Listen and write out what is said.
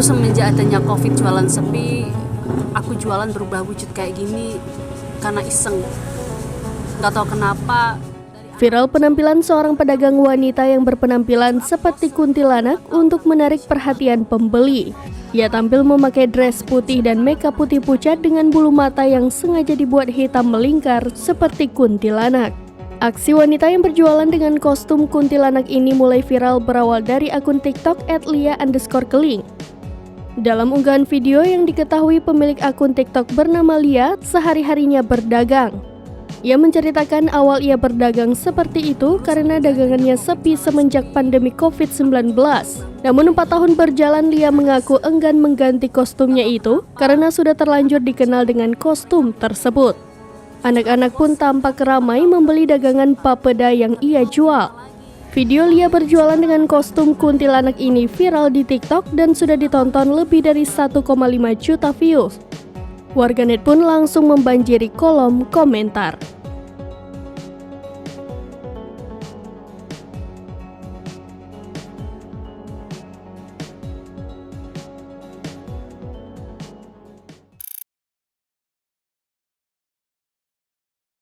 semenjak adanya COVID jualan sepi, aku jualan berubah wujud kayak gini karena iseng. Nggak tahu kenapa. Viral penampilan seorang pedagang wanita yang berpenampilan seperti kuntilanak untuk menarik perhatian pembeli. Ia tampil memakai dress putih dan makeup putih pucat dengan bulu mata yang sengaja dibuat hitam melingkar seperti kuntilanak. Aksi wanita yang berjualan dengan kostum kuntilanak ini mulai viral berawal dari akun TikTok @lia_keling. Dalam unggahan video yang diketahui pemilik akun TikTok bernama Lia sehari-harinya berdagang. Ia menceritakan awal ia berdagang seperti itu karena dagangannya sepi semenjak pandemi COVID-19. Namun 4 tahun berjalan, Lia mengaku enggan mengganti kostumnya itu karena sudah terlanjur dikenal dengan kostum tersebut. Anak-anak pun tampak ramai membeli dagangan papeda yang ia jual. Video Lia berjualan dengan kostum kuntilanak ini viral di TikTok dan sudah ditonton lebih dari 1,5 juta views. Warganet pun langsung membanjiri kolom komentar.